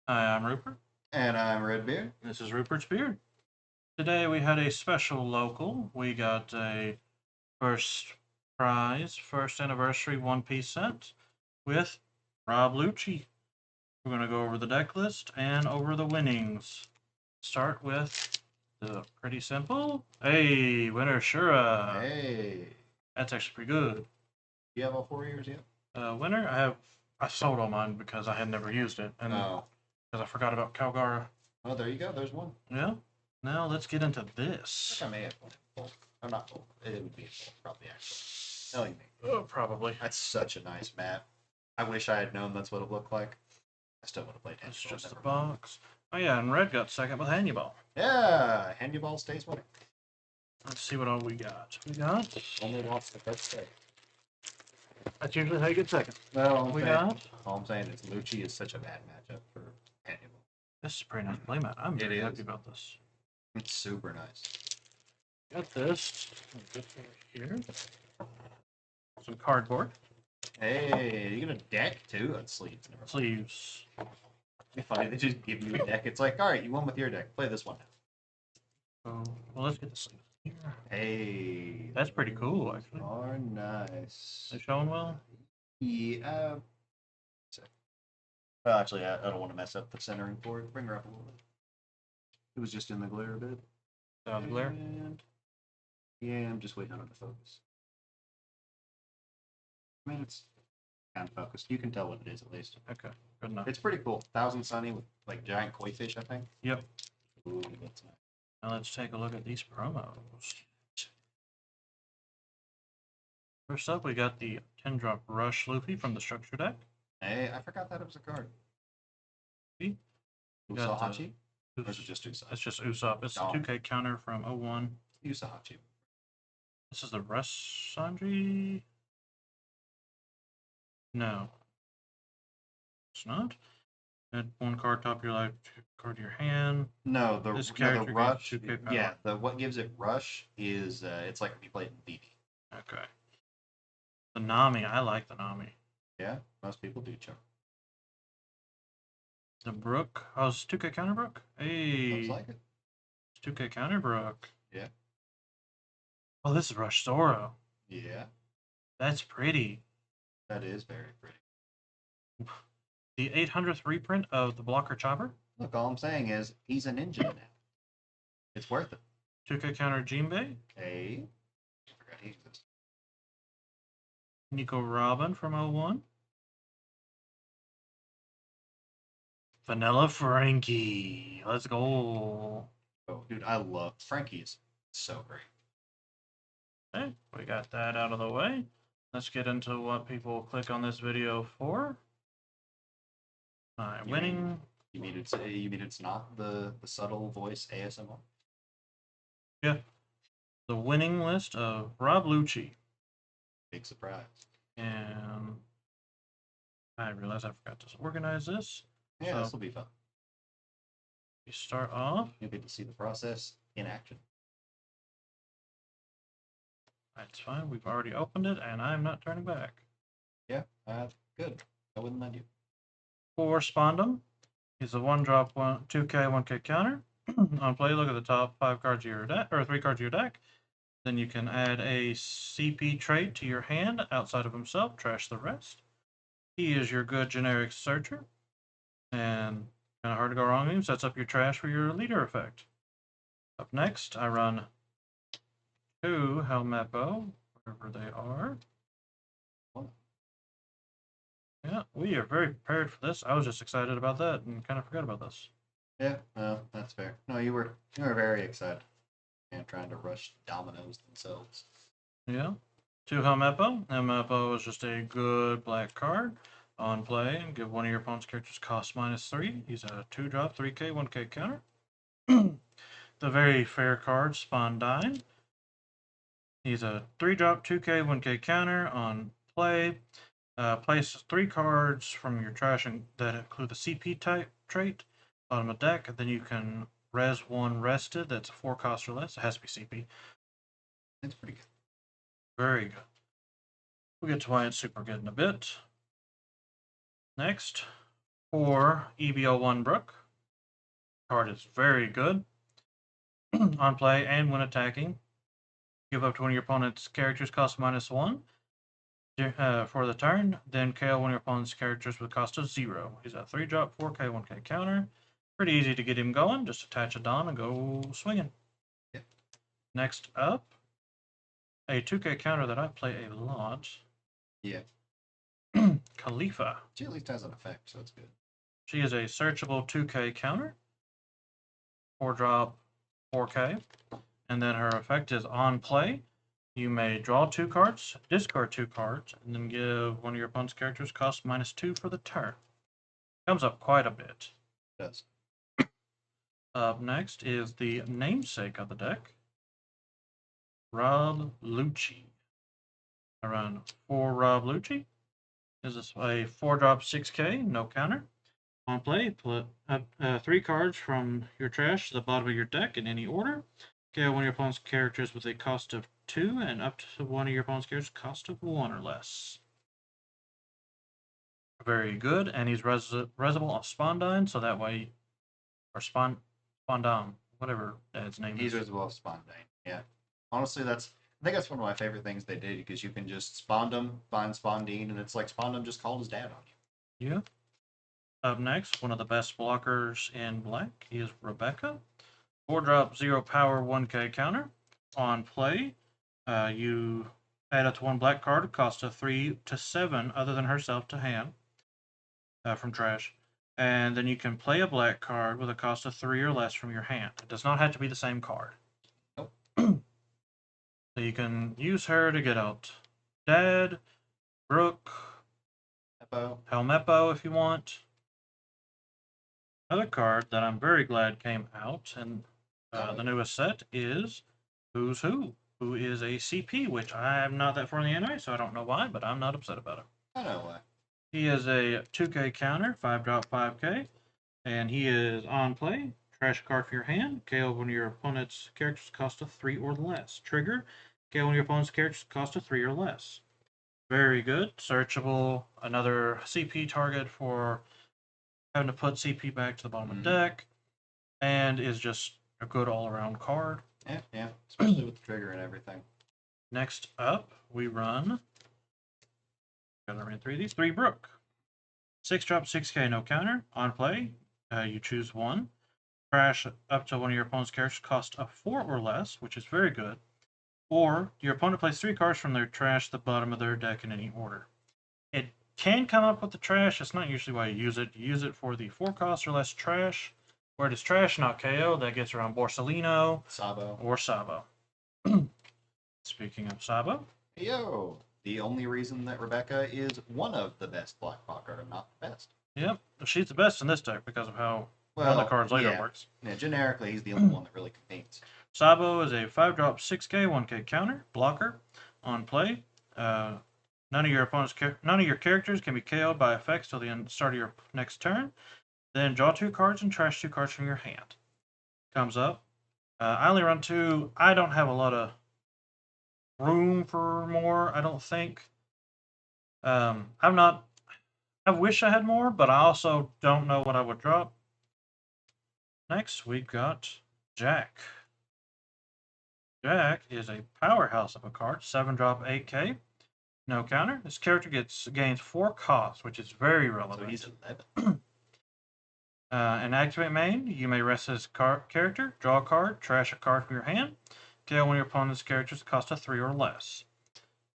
Hi, I'm Rupert. And I'm Redbeard. This is Rupert's Beard. Today we had a special local. We got a first prize, first anniversary One Piece set with Rob Lucci. We're going to go over the deck list and over the winnings. Start with the pretty simple. Hey, winner Shura. Hey, That's actually pretty good. you have all 4 years yet? Winner, I sold all mine because I had never used it and Oh, because I forgot about Calgara. well, there you go. There's one. Yeah. Now let's get into I this. think I may have one in full. I'm not full. It would be full, probably actually. No, you may. Oh, probably. That's such a nice map. I wish I had known that's what it looked like. I still would have played That's handball. just the Never mind. box. Oh yeah, and red got second with Hannibal. Yeah, handball stays winning. Let's see what all we got. We got. Only lost the first day. That's usually how you get second. Well, We got. all I'm saying is Lucci is such a bad matchup for handball. This is a pretty nice playmat. I'm It very is. happy about this. It's super nice. Got this. Get here. Some cardboard. Hey, you get a deck too? That's sleeves. Sleeves. It's funny, they just give you a deck. It's like, all right, you won with your deck. Play this one now. Oh, well, let's get the sleeves here. Hey, That's pretty cool, actually. are nice. They showing well? Yeah. Well, actually, I don't want to mess up the centering for it. Bring her up a little bit. It was just in the glare a bit. The glare. And yeah, I'm just waiting on it to focus. I mean, it's kind of focused. You can tell what it is at least. Okay, good enough. It's pretty cool. Thousand Sunny with like giant koi fish, I think. Yep. Ooh, that's nice. Now let's take a look at these promos. First up, we got the 10-drop Rush Luffy from the structure deck. Hey, I forgot that it was a card. See? We got Usahachi? Or is it just Usopp? It's just Usopp. It's Oh. the 2K counter from 01. Usahachi. This is the Rush Sanji. No. It's not. Add one card top of your life, card to your hand. No, This the character rush. gets 2K power. Yeah, what gives it rush is it's like if you played in BB. Okay. The Nami. I like the Nami. Yeah, most people do, Chuck. The Brook. Oh, it's 2K counter Brook? Hey. Looks like it. It's 2K counter Brook. Yeah. Oh, this is Rush Zoro. Yeah, That's pretty. that is very pretty. The 800th reprint of the Blocker Chopper. Look, all I'm saying is he's a ninja now. It's worth it. 2K counter Jinbei. Hey, I forgot he exists. Nico Robin from 01. Vanilla Frankie. Let's go. Oh, dude, I love Frankie. Is so great. Okay, we got that out of the way. Let's get into what people click on this video for. You Winning. You mean it's not the subtle voice ASMR? Yeah. The winning list of Rob Lucci. Big surprise. And I realized I forgot to organize this. Yeah, So- this will be fun. We start off. You'll get to see the process in action. That's fine. We've already opened it, and I'm not turning back. Yeah, good. I wouldn't mind you. For Spondum, he's a 1-drop 2K 1K counter. On play, look at the top 5 cards of your deck, or 3 cards of your deck. Then you can add a CP trait to your hand outside of himself, trash the rest. He is your good generic searcher, and kind of hard to go wrong with him. Sets up your trash for your leader effect. Up next, I run 2 Helmeppo, wherever they are. Yeah, we are very prepared for this. I was just excited about that and kind of forgot about this. Yeah, no, that's fair. No, you were very excited. And trying to rush dominoes themselves. Yeah. 2 Helmeppo. Helmeppo is just a good black card. On play, give one of your opponent's characters cost -3. He's a 2-drop 3K 1K counter. The very fair card, Spondine. He's a 3-drop 2K 1K counter. On play, place 3 cards from your trash that include the CP type trait bottom of deck. Then you can res 1 rested. That's a 4 cost or less. It has to be CP. It's pretty good. Very good. We'll get to why it's super good in a bit. Next, for EBO1 Brook. Card is very good. On play and when attacking, give up to one of your opponent's characters cost -1 for the turn, then KO one of your opponent's characters with cost of 0. He's a 3-drop, 4K, 1K counter. Pretty easy to get him going. Just attach a Don and go swinging. Yep. Next up, a 2K counter that I play a lot. Yeah. Khalifa. She at least has an effect, so it's good. She is a searchable 2K counter. 4-drop, 4K. And then her effect is on play. You may draw 2 cards, discard 2 cards, and then give one of your opponent's characters cost -2 for the turn. Comes up quite a bit. It does. Up next is the namesake of the deck, Rob Lucci. I run 4 Rob Lucci. This is a 4-drop 6K, no counter. On play, put 3 cards from your trash to the bottom of your deck in any order. KO one of your opponent's characters with a cost of 2 and up to one of your opponent's characters cost of 1 or less. Very good, and he's resible on Spondine, so that way, or Spondam, whatever his name He's is. resible of Spondine. Yeah. Honestly, I think that's one of my favorite things they did because you can just spawn them, find Spondine, and it's like Spondam just called his dad on you. Yeah. Up next, one of the best blockers in black is Rebecca. 4-drop, 0 power, 1K counter. On play, you add up to 1 black card, cost of 3 to 7 other than herself to hand from trash. And then you can play a black card with a cost of 3 or less from your hand. It does not have to be the same card. Nope. So you can use her to get out Dad, Brooke, Helmeppo if you want. Another card that I'm very glad came out in the newest set is Who's who is a CP, which I am not that far in the anime, so I don't know why, but I'm not upset about it. I know why. He is a 2K counter, 5-drop, 5K, and he is on play. Trash a card from your hand. KO one of your opponent's characters cost of 3 or less. Trigger. KO one of your opponent's characters cost of 3 or less. Very good. Searchable. Another CP target for having to put CP back to the bottom of the deck. And is just a good all-around card. Yeah. Especially with the trigger and everything. Next up, we run. Gotta run 3 of these. 3 Brook. 6-drop, 6K, no counter. On play, you choose 1. Trash up to one of your opponent's characters cost of 4 or less, which is very good. Or your opponent plays 3 cards from their trash to the bottom of their deck in any order. It can come up with the trash. It's not usually why you use it. You use it for the 4 cost or less trash. Where it is trash, not KO, that gets around Borsalino Sabo. or Sabo. Speaking of Sabo. Yo! The only reason that Rebecca is one of the best black pocket, not the best. Yep, she's the best in this deck because of how one of the cards later works. Yeah, generically, he's the only one that really competes. Sabo is a 5-drop 6K, 1K counter, blocker. On play, none of your characters can be KO'd by effects till the start of your next turn. Then draw 2 cards and trash 2 cards from your hand. Comes up. I only run 2. I don't have a lot of room for more, I don't think. I wish I had more, but I also don't know what I would drop. Next, we've got Jack. Jack is a powerhouse of a card, 7-drop 8K. No counter. This character gains 4 costs, which is very relevant. So he's 11. And activate main, you may rest his character, draw a card, trash a card from your hand, KO one of your opponent's characters cost of 3 or less.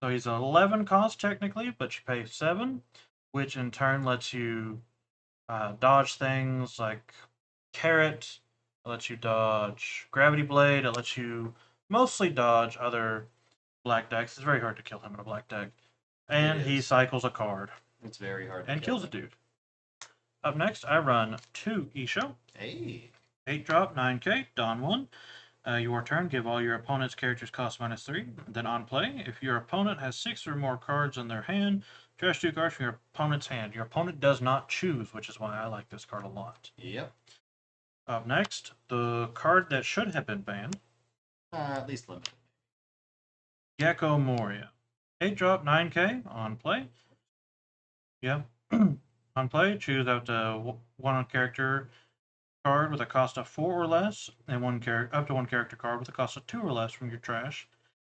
So he's 11 cost technically, but you pay 7, which in turn lets you dodge things like Carrot, it lets you dodge Gravity Blade, it lets you mostly dodge other black decks. It's very hard to kill him in a black deck. And he cycles a card. It's very hard and kills a dude. Up next, I run 2 Isho. Hey. 8-drop, 9K, Don 1. Your turn, give all your opponent's characters cost -3. Then on play, if your opponent has 6 or more cards in their hand, trash 2 cards from your opponent's hand. Your opponent does not choose, which is why I like this card a lot. Yep. Up next, the card that should have been banned. At least limited. Gecko Moria. 8-drop, 9K, on play. Yep. On play, choose out one character card with a cost of 4 or less, and up to one character card with a cost of 2 or less from your trash.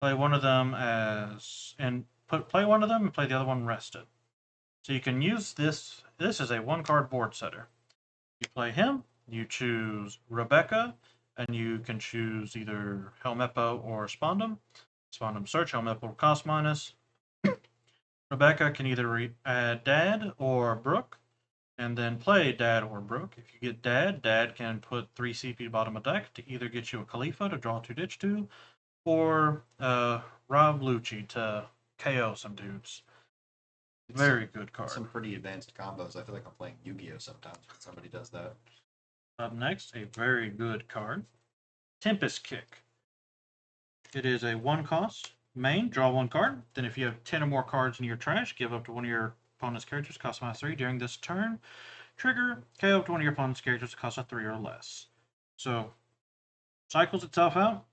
Play one of them play one of them and play the other one rested. So you can use this. This is a 1 card board setter. You play him. You choose Rebecca, and you can choose either Helmeppo or Spondum. Spondum search. Helmeppo cost minus. Rebecca can either add Dad or Brooke, and then play Dad or Brooke. If you get Dad, Dad can put 3 CP bottom of deck to either get you a Khalifa to draw 2 ditch 2, or Rob Lucci to KO some dudes. It's Very good card. some pretty advanced combos. I feel like I'm playing Yu-Gi-Oh sometimes when somebody does that. Up next, a very good card, Tempest Kick. It is a 1 cost main, draw 1 card. Then if you have 10 or more cards in your trash, give up to one of your opponent's characters, cost -3 during this turn. Trigger, KO up to one of your opponent's characters, cost a 3 or less. So, cycles itself out.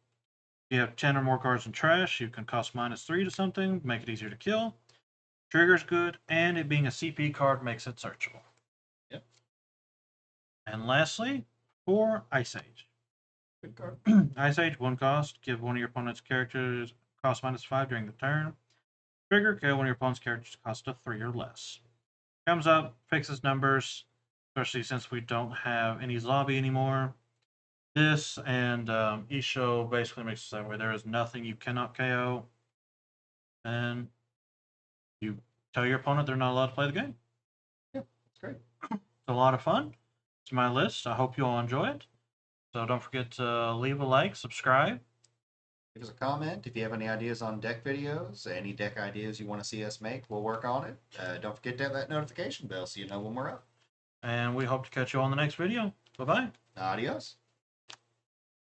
If you have 10 or more cards in trash, you can cost -3 to something, make it easier to kill. Trigger's good, and it being a CP card makes it searchable. Yep. And lastly, for Ice Age. Good card. Ice Age, 1 cost. Give one of your opponent's characters cost -5 during the turn. Trigger, kill one of your opponent's characters cost a 3 or less. Comes up, fixes numbers, especially since we don't have any Zobby anymore. This and Isho basically makes it that way. There is nothing you cannot KO. And you tell your opponent they're not allowed to play the game. Yeah, it's great. It's a lot of fun. It's my list. I hope you all enjoy it. So don't forget to leave a like, subscribe. Give us a comment if you have any ideas on deck videos, any deck ideas you want to see us make. We'll work on it. Don't forget to hit that notification bell so you know when we're up. And we hope to catch you on the next video. Bye-bye. Adios.